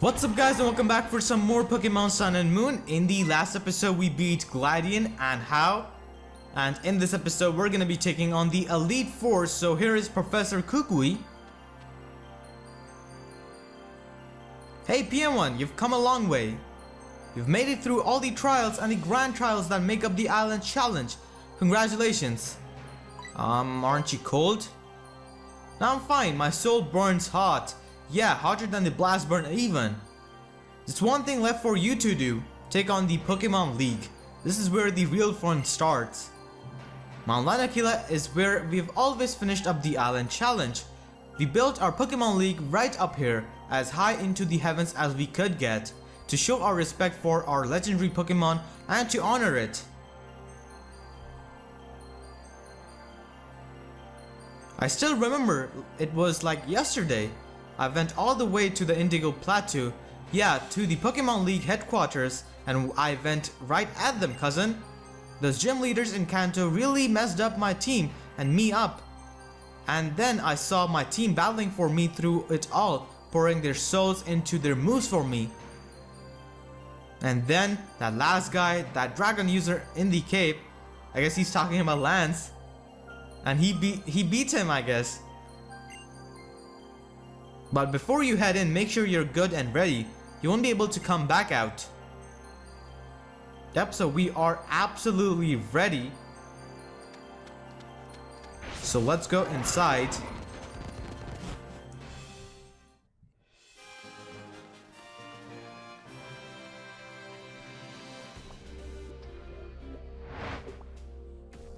What's up guys, and welcome back for some more Pokemon Sun and Moon. In the last episode we beat Gladian and How, and in this episode we're gonna be taking on the Elite Four. So here is Professor Kukui. Hey PM1, you've come a long way. You've made it through all the trials and the grand trials that make up the Island Challenge. Congratulations. Aren't you cold? No, I'm fine, my soul burns hot. Yeah, hotter than the blast burn even. There's one thing left for you to do. Take on the Pokemon League. This is where the real fun starts. Mount Lanakila is where we've always finished up the Island Challenge. We built our Pokemon League right up here, as high into the heavens as we could get, to show our respect for our legendary Pokemon and to honor it. I still remember, it was like yesterday. I went all the way to the Indigo Plateau, yeah, to the Pokemon League headquarters, and I went right at them, cousin. Those gym leaders in Kanto really messed up my team and me up. And then I saw my team battling for me through it all, pouring their souls into their moves for me. And then that last guy, that dragon user in the cave, I guess he's talking about Lance, and he beat him, I guess. But before you head in, make sure you're good and ready. You won't be able to come back out. Yep, so we are absolutely ready. So let's go inside.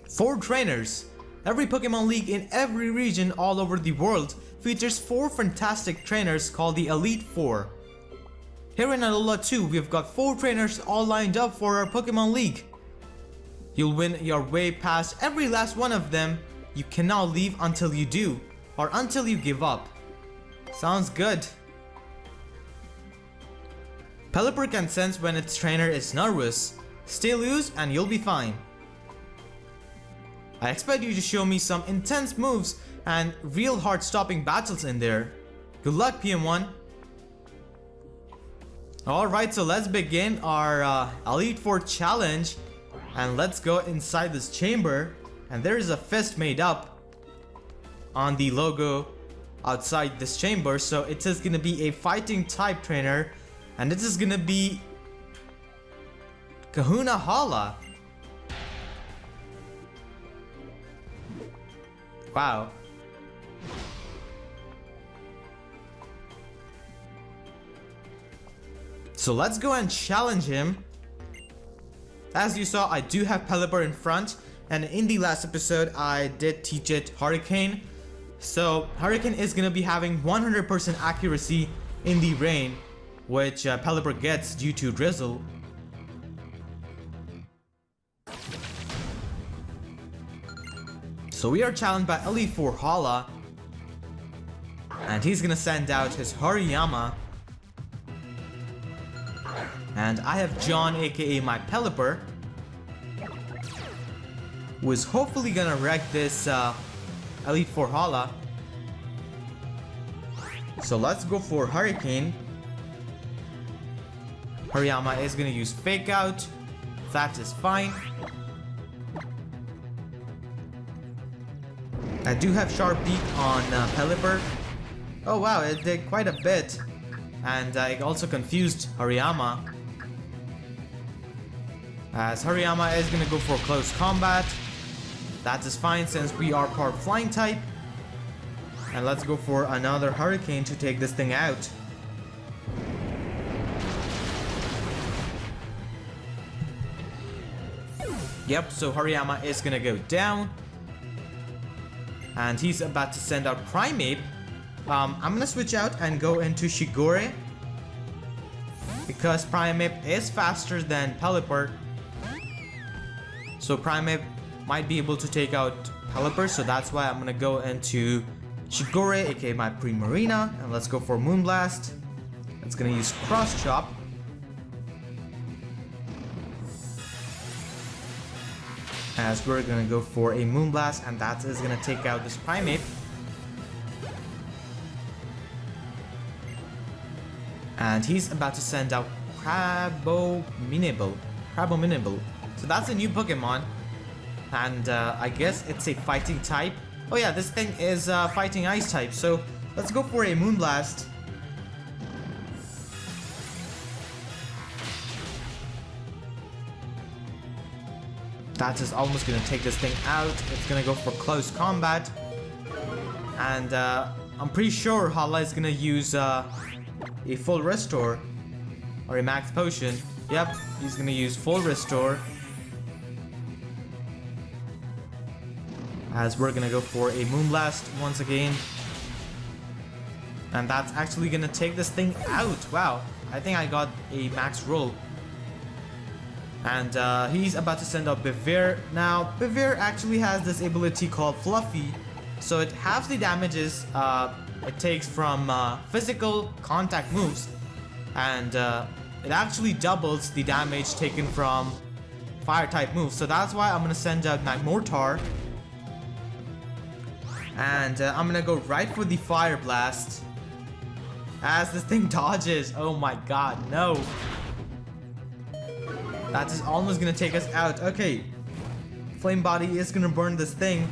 Four trainers. Every Pokemon League in every region all over the world features 4 fantastic trainers called the Elite Four. Here in Alola 2, we've got 4 trainers all lined up for our Pokemon League. You'll win your way past every last one of them. You cannot leave until you do, or until you give up. Sounds good. Pelipper can sense when its trainer is nervous. Stay loose and you'll be fine. I expect you to show me some intense moves and real heart-stopping battles in there. Good luck, PM1. Alright, so let's begin our Elite Four challenge. And let's go inside this chamber. And there is a fist made up on the logo outside this chamber. So it is gonna be a fighting type trainer. And this is gonna be Kahuna Hala. Wow. So let's go and challenge him. As you saw, I do have Pelipper in front, and in the last episode I did teach it Hurricane. So Hurricane is gonna be having 100% accuracy in the rain, which Pelipper gets due to drizzle. So we are challenged by Elite Four Hala, and he's gonna send out his Hariyama. And I have John, aka my Pelipper, who is hopefully gonna wreck this Elite Four Hala. So let's go for Hurricane. Hariyama is gonna use Fake Out. That is fine. I do have Sharp Beak on Pelipper. Oh wow, it did quite a bit. And I also confused Hariyama, as Hariyama is gonna go for close combat. That is fine since we are part flying type. And let's go for another Hurricane to take this thing out. Yep, so Hariyama is gonna go down. And he's about to send out Primeape. I'm gonna switch out and go into Shigure, because Primeape is faster than Pelipper. So Primeape might be able to take out Pelipper, so that's why I'm gonna go into Shigure, aka my Primarina, and let's go for Moonblast. It's gonna use Cross Chop. As we're gonna go for a Moonblast, and that is gonna take out this Primeape. And he's about to send out Crabominable. So that's a new Pokemon. And I guess it's a fighting type. Oh yeah, this thing is fighting ice type. So let's go for a Moonblast. That is almost gonna take this thing out. It's gonna go for close combat. And I'm pretty sure Hala is gonna use a full restore. Or a max potion. Yep, he's gonna use full restore. As we're gonna go for a Moonblast once again. And that's actually gonna take this thing out. Wow, I think I got a max roll. And he's about to send out Beveer. Now, Beveer actually has this ability called Fluffy. So it halves the damages it takes from physical contact moves. And it actually doubles the damage taken from fire type moves. So that's why I'm gonna send out Magmortar. And I'm gonna go right for the Fire Blast. As this thing dodges. Oh my god, no. That is almost gonna take us out. Okay. Flame Body is gonna burn this thing.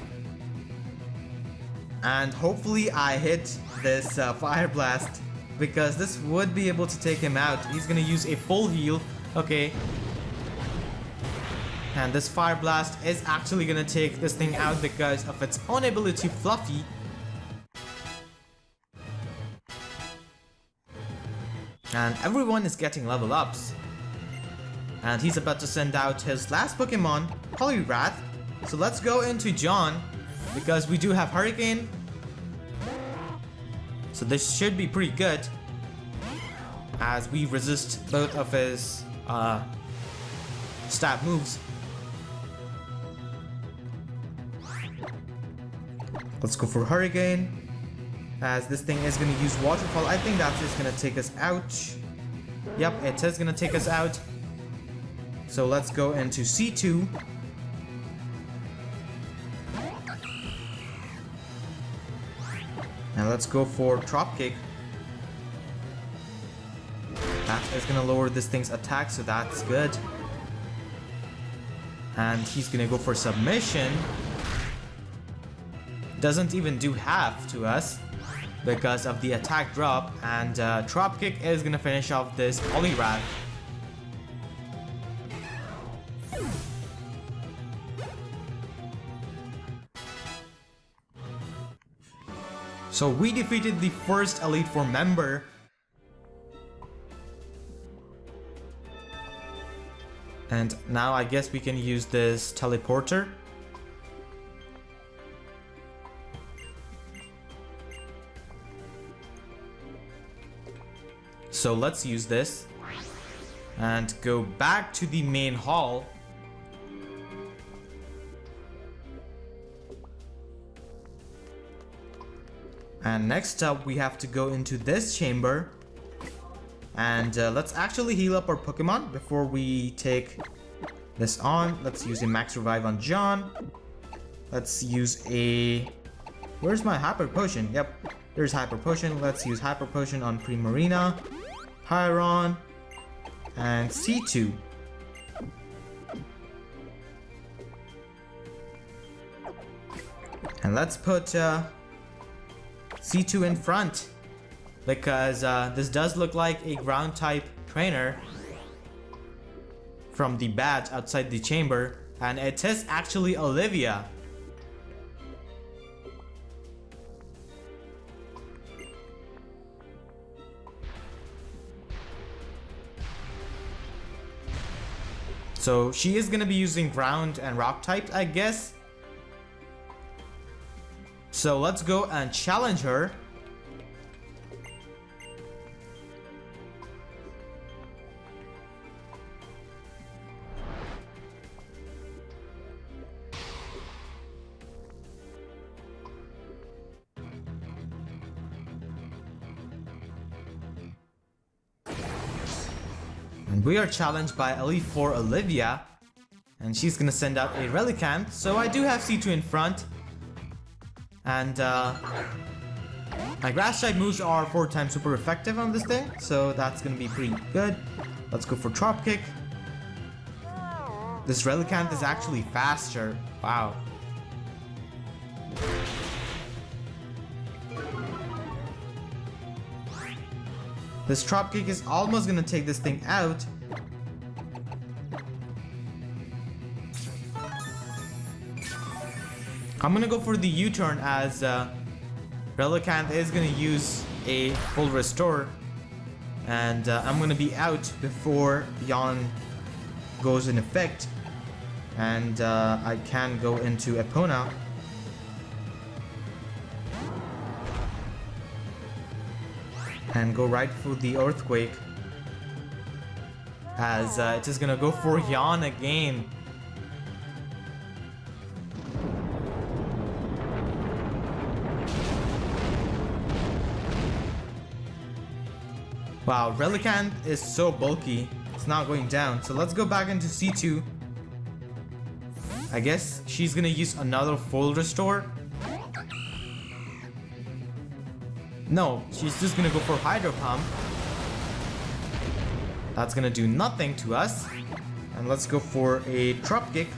And hopefully I hit this Fire Blast. Because this would be able to take him out. He's gonna use a full heal. Okay. And this Fire Blast is actually gonna take this thing out because of its own ability, Fluffy. And everyone is getting level ups. And he's about to send out his last Pokemon, Poliwrath. So let's go into John, because we do have Hurricane. So this should be pretty good, as we resist both of his stab moves. Let's go for Hurricane, as this thing is going to use Waterfall. I think that is going to take us out. Yep, it is going to take us out. So let's go into C2. Now let's go for Drop Kick. That is gonna lower this thing's attack, so that's good. And he's gonna go for Submission. Doesn't even do half to us because of the attack drop. And Drop Kick is gonna finish off this Poliwrath. So we defeated the first Elite Four member. And now I guess we can use this teleporter. So let's use this and go back to the main hall. And next up, we have to go into this chamber. And let's actually heal up our Pokemon before we take this on. Let's use a Max Revive on John. Let's use a... Where's my Hyper Potion? Yep, there's Hyper Potion. Let's use Hyper Potion on Primarina, Pyron, and C2. And let's put... C2 in front, because this does look like a ground type trainer from the badge outside the chamber, and it is actually Olivia. So she is gonna be using ground and rock types, I guess. So let's go and challenge her. And we are challenged by Elite Four Olivia. And she's gonna send out a Relicanth. So I do have C2 in front. And My grass type moves are 4 times super effective on this thing, so that's gonna be pretty good. Let's go for Drop Kick. This Relicanth is actually faster. Wow. This Drop Kick is almost gonna take this thing out. I'm gonna go for the U-turn as Relicanth is gonna use a full restore, and I'm gonna be out before Yawn goes in effect, and I can go into Epona. And go right for the Earthquake, as it is gonna go for Yawn again. Wow, Relicanth is so bulky, it's not going down. So let's go back into C2. I guess she's gonna use another full restore. No, she's just gonna go for Hydro Pump. That's gonna do nothing to us. And let's go for a Drop Kick.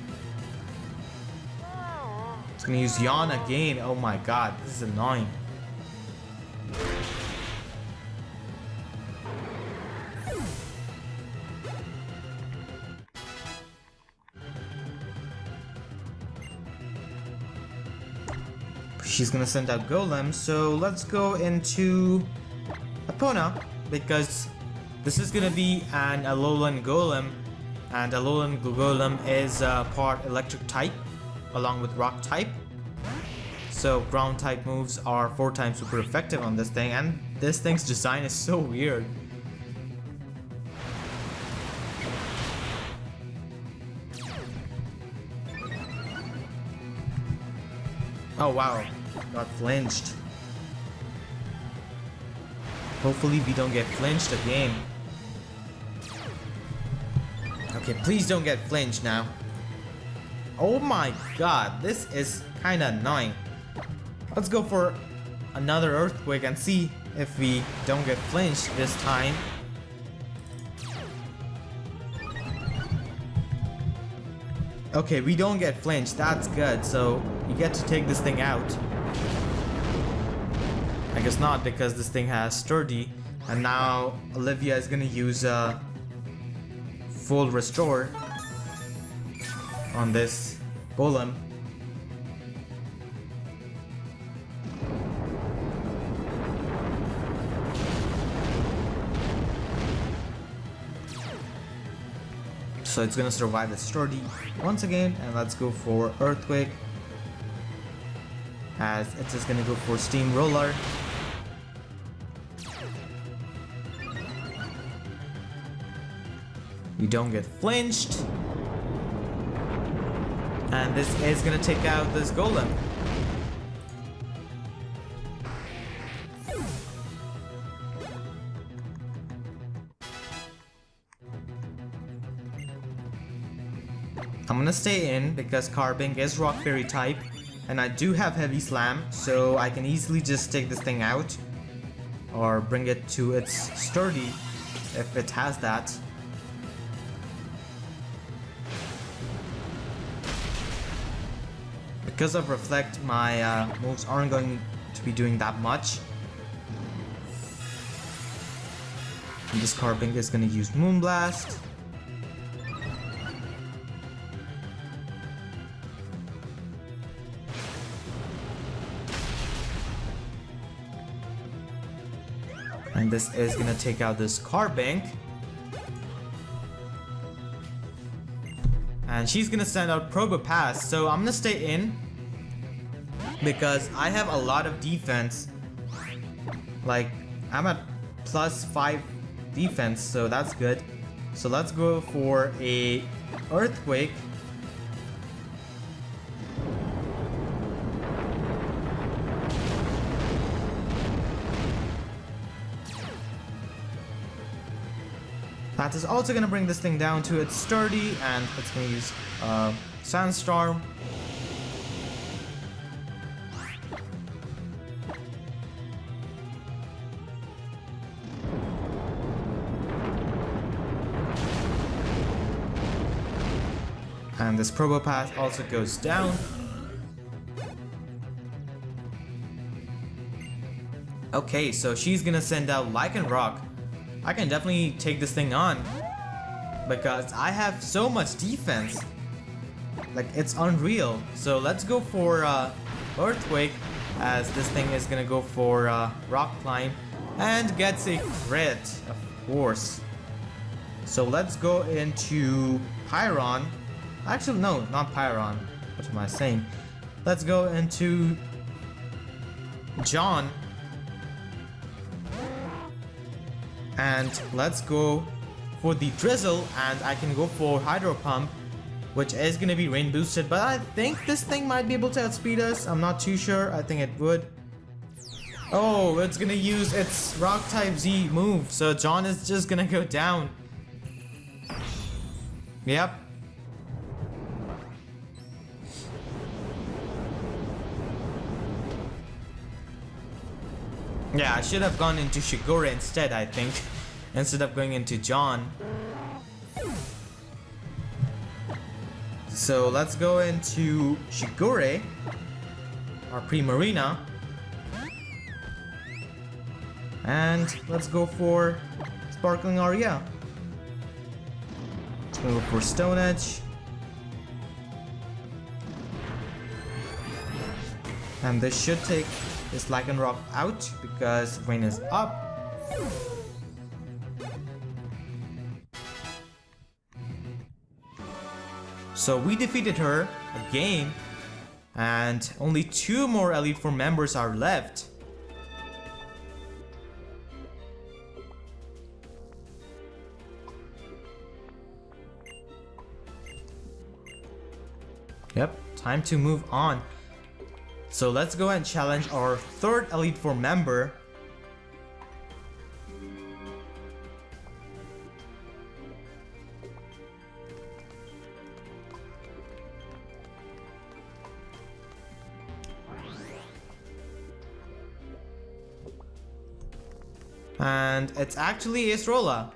It's gonna use Yawn again. Oh my god, this is annoying. She's gonna send out Golem, so let's go into Epona, because this is gonna be an Alolan Golem, and Alolan Golem is part electric type along with rock type. So ground type moves are 4 times super effective on this thing, and this thing's design is so weird. Oh wow, got flinched. Hopefully we don't get flinched again. Okay, please don't get flinched now. Oh my god, this is kinda annoying. Let's go for another Earthquake and see if we don't get flinched this time. Okay, we don't get flinched, that's good, so we get to take this thing out. I guess not, because this thing has Sturdy, and now Olivia is gonna use a full restore on this Golem. So it's gonna survive the Sturdy once again, and let's go for Earthquake, as it's just gonna go for Steamroller. You don't get flinched, and this is gonna take out this Golem. I'm gonna stay in because Carbink is Rock Fairy type, and I do have Heavy Slam, so I can easily just take this thing out or bring it to its Sturdy if it has that. Because of Reflect, my moves aren't going to be doing that much. And this Carbink is gonna use Moonblast. And this is gonna take out this Carbink. And she's gonna send out Probopass, so I'm gonna stay in because I have a lot of defense. Like, I'm at +5 defense, so that's good. So let's go for a Earthquake. That is also going to bring this thing down to its Sturdy, and it's going to use Sandstorm. And this Probopath also goes down. Okay, so she's gonna send out Lycan Rock. I can definitely take this thing on because I have so much defense. Like, it's unreal. So let's go for Earthquake, as this thing is gonna go for Rock Climb and gets a crit, of course. So let's go into Pyron. Actually, no, not Pyron. What am I saying? Let's go into John. And let's go for the Drizzle, and I can go for Hydro Pump, which is gonna be rain boosted, but I think this thing might be able to outspeed us. I'm not too sure. I think it would. Oh, it's gonna use its Rock type Z move, so John is just gonna go down. Yep. Yeah, I should have gone into Shigure instead, I think, instead of going into John. So let's go into Shigure, our Primarina, and let's go for Sparkling Aria. Let's go for Stone Edge, and this should take this Lycan Rock out because rain is up. So we defeated her again, and only 2 more Elite Four members are left. Yep, time to move on. So let's go and challenge our 3rd Elite Four member. And it's actually Acerola.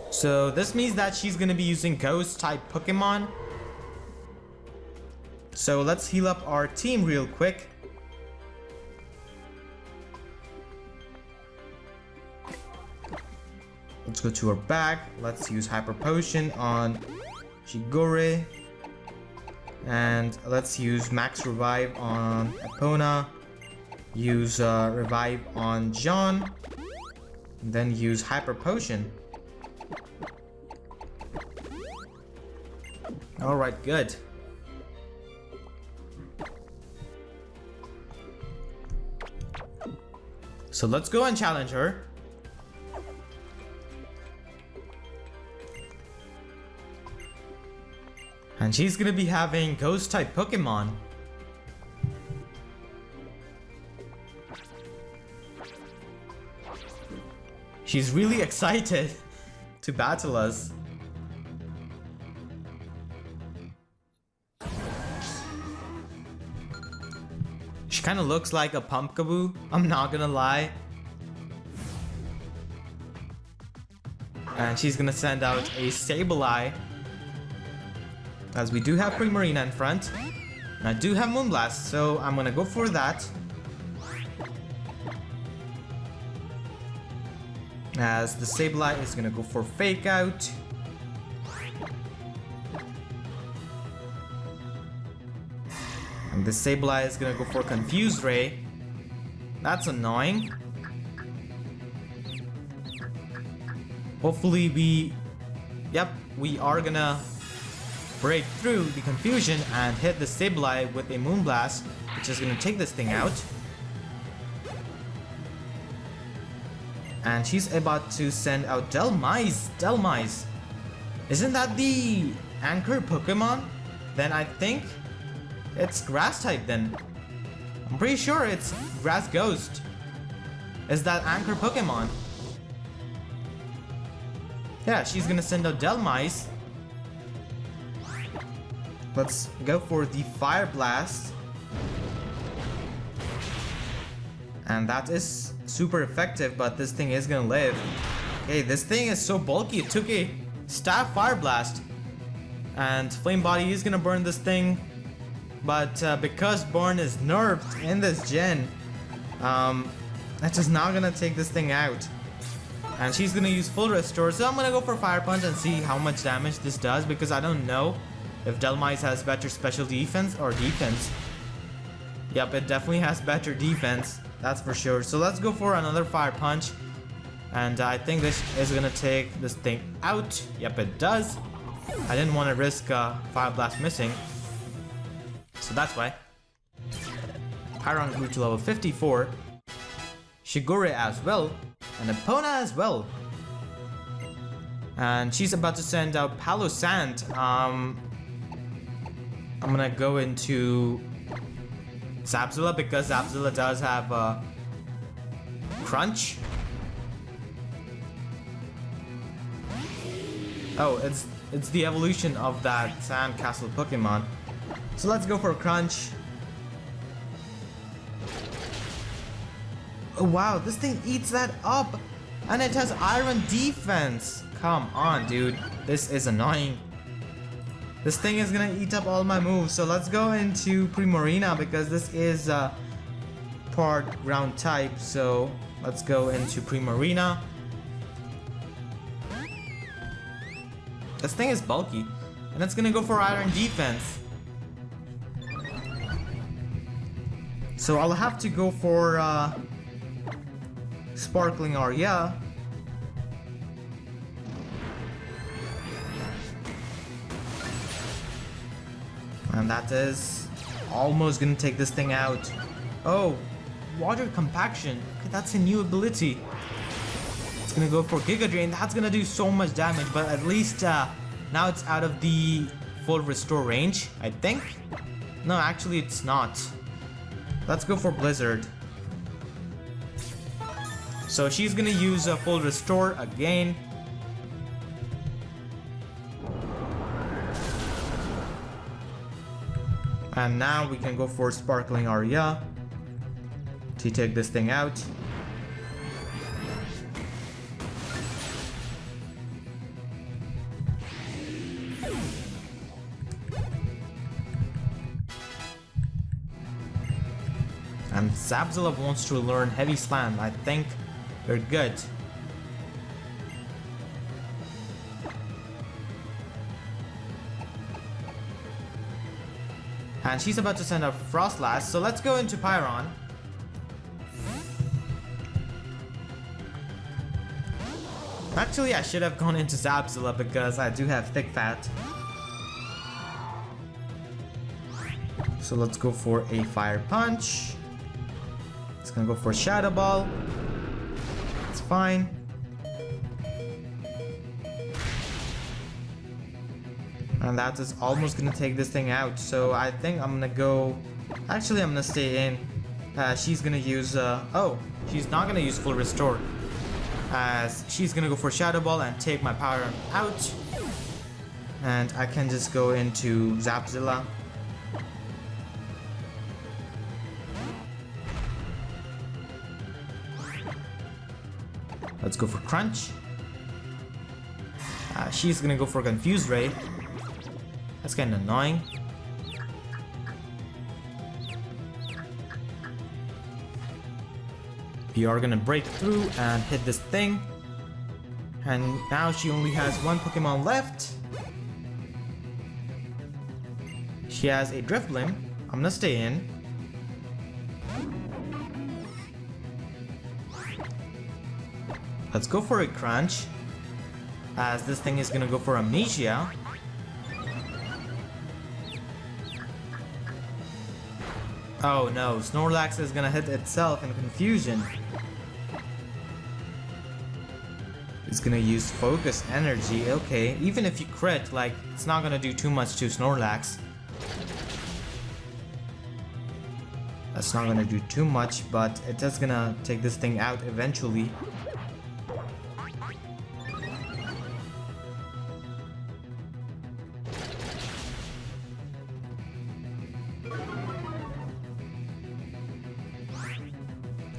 So this means that she's gonna be using Ghost type Pokemon. So let's heal up our team real quick. Let's go to our bag. Let's use Hyper Potion on Shigure. And let's use Max Revive on Epona. Use Revive on John. And then use Hyper Potion. Alright, good. So let's go and challenge her. And she's gonna be having Ghost type Pokemon. She's really excited to battle us. She kind of looks like a Pumpkaboo, I'm not gonna lie. And she's gonna send out a Sableye, as we do have Primarina in front. And I do have Moonblast, so I'm gonna go for that. As the Sableye is gonna go for Fake Out. And the Sableye is gonna go for Confuse Ray. That's annoying. Hopefully we are gonna break through the confusion and hit the Sableye with a Moonblast, which is gonna take this thing out. And she's about to send out Delmise. Delmise. Isn't that the Anchor Pokemon? Then I think it's Grass type then. I'm pretty sure it's Grass Ghost. Is that Anchor Pokemon? Yeah, she's gonna send out Delmise. Let's go for the Fire Blast. And that is super effective, but this thing is gonna live. Okay, this thing is so bulky. It took a staff fire blast. And Flame Body is gonna burn this thing. But because Burn is nerfed in this gen, that's just not gonna take this thing out. And she's gonna use full restore, so I'm gonna go for Fire Punch and see how much damage this does, because I don't know if Delmise has better special defense or defense. Yep, it definitely has better defense, that's for sure. So let's go for another Fire Punch. And I think this is gonna take this thing out. Yep, it does. I didn't want to risk Fire Blast missing, so that's why. Pyron grew to level 54. Shigure as well, and Epona as well. And she's about to send out Palo Sand. I'm gonna go into Zapzilla because Zapzilla does have Crunch. Oh, it's the evolution of that Sandcastle Pokemon. So let's go for Crunch. Oh wow, this thing eats that up, and it has Iron Defense. Come on, dude, this is annoying. This thing is gonna eat up all my moves, so let's go into Primorina because this is part ground type. So let's go into Primorina. This thing is bulky, and it's gonna go for Iron Defense. So I'll have to go for Sparkling Aria. And that is almost gonna take this thing out. Oh, Water Compaction. Okay, that's a new ability. It's gonna go for Giga Drain. That's gonna do so much damage, but at least now it's out of the full restore range, I think. No, actually it's not. Let's go for Blizzard. So she's gonna use a full restore again. And now we can go for Sparkling Aria to take this thing out. And Zapzilla wants to learn Heavy Slam. I think we're good. And she's about to send out Frostlass, so let's go into Pyron. Actually, I should have gone into Zapzilla because I do have Thick Fat. So let's go for a Fire Punch. It's gonna go for Shadow Ball. It's fine. And that is almost gonna take this thing out. So I think I'm gonna go... Actually, I'm gonna stay in. She's gonna use... Oh, she's not gonna use Full Restore. As she's gonna go for Shadow Ball and take my power out. And I can just go into Zapzilla. Let's go for Crunch. She's gonna go for Confuse Ray. That's kind of annoying. We are gonna break through and hit this thing. And now she only has one Pokemon left. She has a Drifblim. I'm gonna stay in. Let's go for a Crunch, as this thing is gonna go for Amnesia. Oh no, Snorlax is gonna hit itself in Confusion. It's gonna use Focus Energy. Okay, even if you crit, like, it's not gonna do too much to Snorlax. That's not gonna do too much, but it is gonna take this thing out eventually.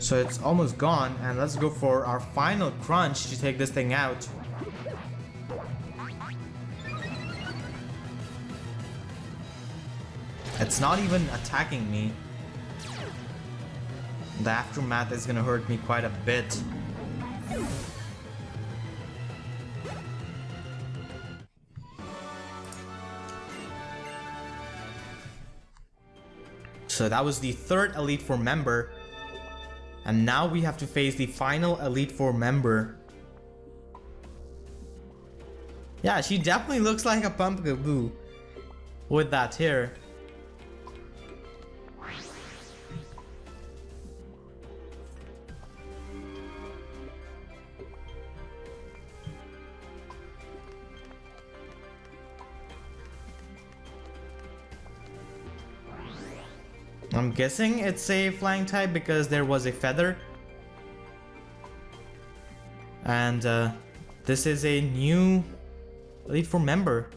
So it's almost gone, and let's go for our final crunch to take this thing out. It's not even attacking me. The aftermath is gonna hurt me quite a bit. So that was the third Elite Four member. And now we have to face the final Elite Four member. Yeah, she definitely looks like a Pumpkaboo with that hair. I'm guessing it's a flying type because there was a feather. And this is a new Elite Four member.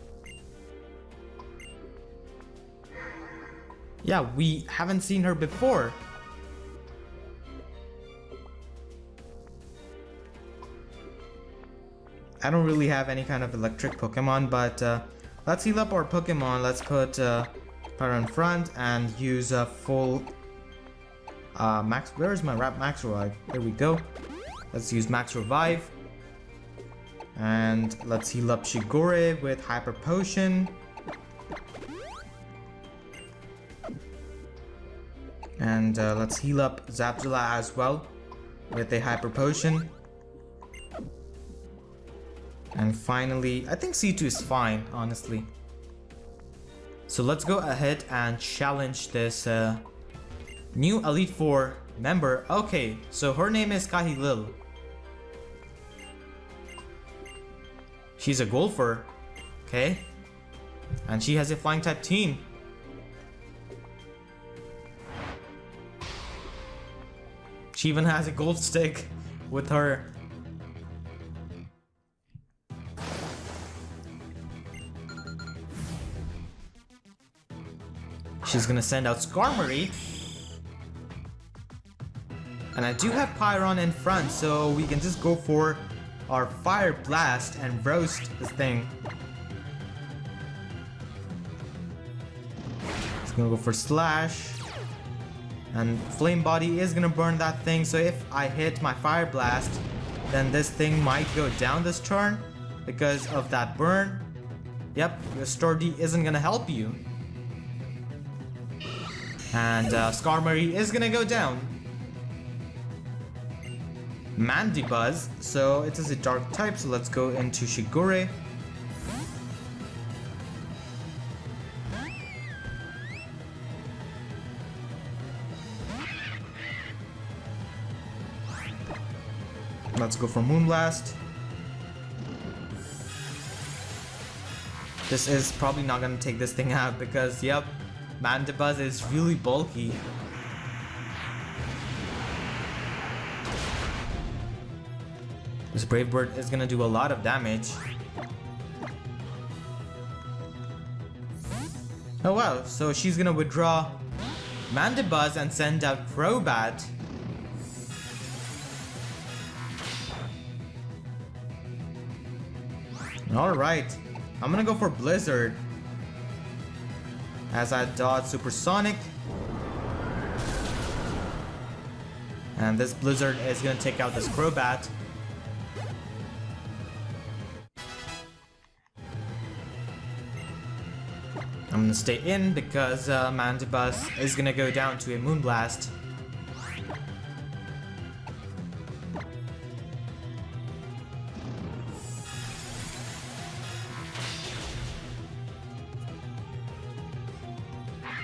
Yeah, we haven't seen her before. I don't really have any kind of electric Pokemon, but let's heal up our Pokemon. Let's put her in front and use a full max. Where is my max revive? There we go. Let's use max revive, and let's heal up Shigure with hyper potion, and let's heal up Zapzilla as well with a hyper potion. And finally, I think C2 is fine, honestly. So let's go ahead and challenge this new Elite Four member. Okay, so her name is Kahilil. She's a golfer. Okay. And she has a flying type team. She even has a golf stick with her. She's gonna send out Skarmory. And I do have Pyron in front, so we can just go for our Fire Blast and roast this thing. It's gonna go for Slash. And Flame Body is gonna burn that thing, so if I hit my Fire Blast, then this thing might go down this turn because of that burn. Yep, your Sturdy isn't gonna help you. And Skarmory is gonna go down. Mandibuzz, so it is a dark type, so let's go into Shigure. Let's go for Moonblast. This is probably not gonna take this thing out because, yep, Mandibuzz is really bulky. This Brave Bird is gonna do a lot of damage. Oh wow, so she's gonna withdraw Mandibuzz and send out Crobat. Alright, I'm gonna go for Blizzard as I dodge Supersonic. And this Blizzard is gonna take out this Crobat. I'm gonna stay in because Mandibuzz is gonna go down to a Moonblast.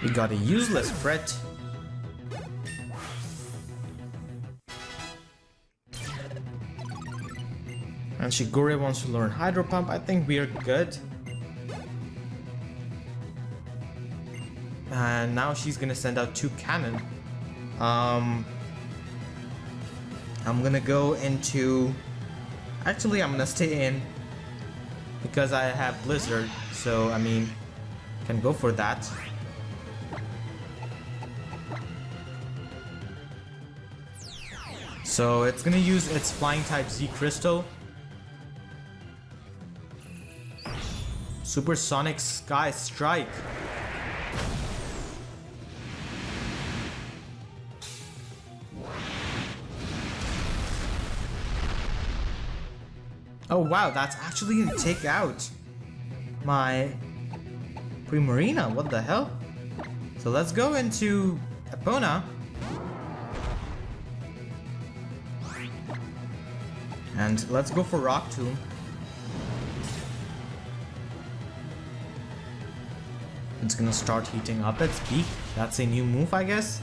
We got a useless crit. And Shigure wants to learn Hydro Pump. I think we are good. And now she's gonna send out 2 cannon. I'm gonna go into... Actually, I'm gonna stay in because I have Blizzard. So, I mean, can go for that. So it's gonna use its flying type Z crystal. Supersonic Sky Strike. Oh wow, that's actually gonna take out my Primarina. What the hell? So let's go into Epona. And let's go for Rock Tomb. It's gonna start heating up its beak. That's a new move, I guess.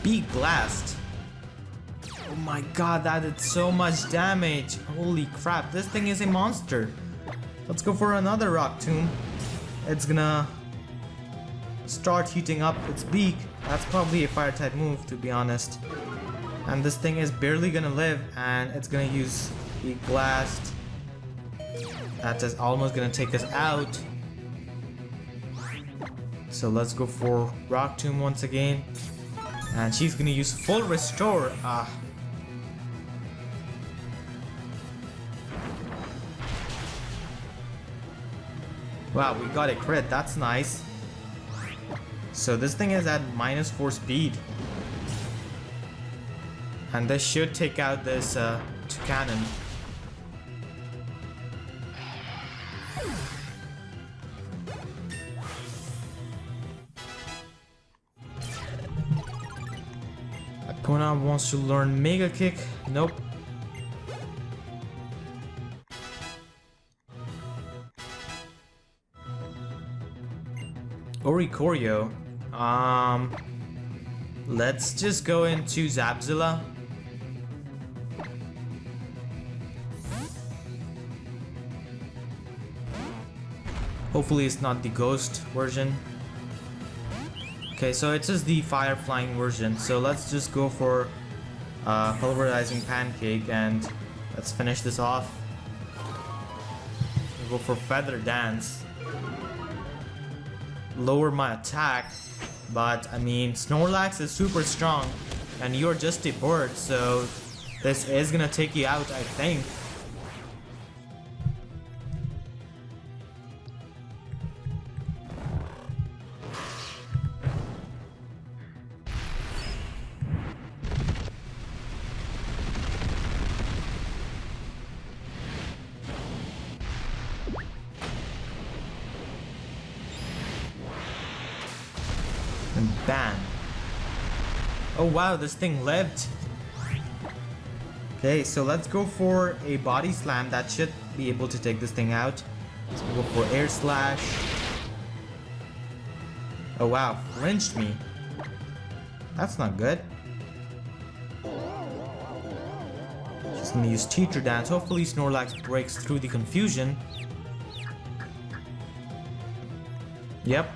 Beak Blast. Oh my god, that did so much damage. Holy crap, this thing is a monster. Let's go for another Rock Tomb. It's gonna start heating up its beak. That's probably a fire type move, to be honest. And this thing is barely gonna live, and it's gonna use Beak Blast. That is almost gonna take us out. So let's go for Rock Tomb once again. And she's gonna use full restore. Wow, we got a crit, that's nice. So this thing is at -4 speed. And this should take out this cannon. Epona wants to learn Mega Kick. Nope. Oricorio. Let's just go into Zapzilla. Hopefully it's not the ghost version. Okay, so it's just the fire flying version. So let's just go for pulverizing pancake and let's finish this off. We'll go for feather dance. Lower my attack, but I mean Snorlax is super strong and you're just a bird, so this is gonna take you out, I think. And bam. Oh wow, this thing lived. Okay, so let's go for a body slam. That should be able to take this thing out. Let's go for air slash. Oh wow, flinched me. That's not good. Just gonna use teacher dance. Hopefully Snorlax breaks through the confusion. Yep,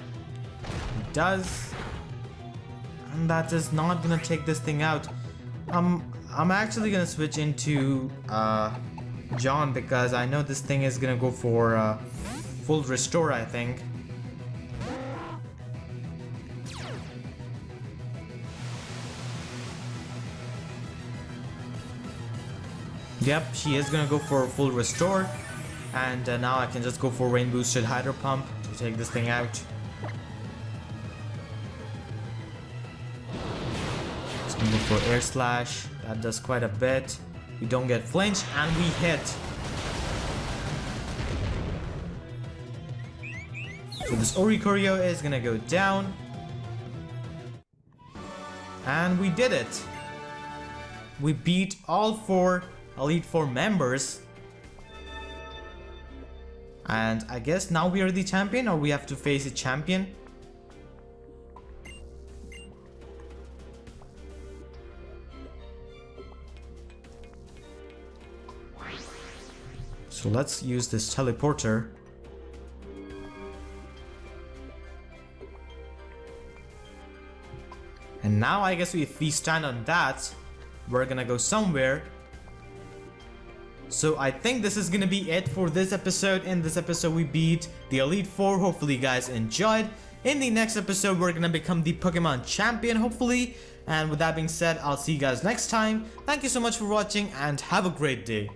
it does. And that is not gonna take this thing out. I'm actually gonna switch into John because I know this thing is gonna go for full restore, I think. Yep, she is gonna go for full restore. And now I can just go for rain boosted hydro pump to take this thing out. Go for air slash. That does quite a bit. We don't get flinch and we hit. So this Oricorio is gonna go down. And we did it. We beat all 4 Elite Four members. And I guess now we are the champion, or we have to face a champion. So let's use this teleporter. And now I guess if we stand on that, we're gonna go somewhere. So I think this is gonna be it for this episode. In this episode we beat the Elite Four. Hopefully you guys enjoyed. In the next episode, we're gonna become the Pokemon champion, hopefully. And with that being said, I'll see you guys next time. Thank you so much for watching and have a great day.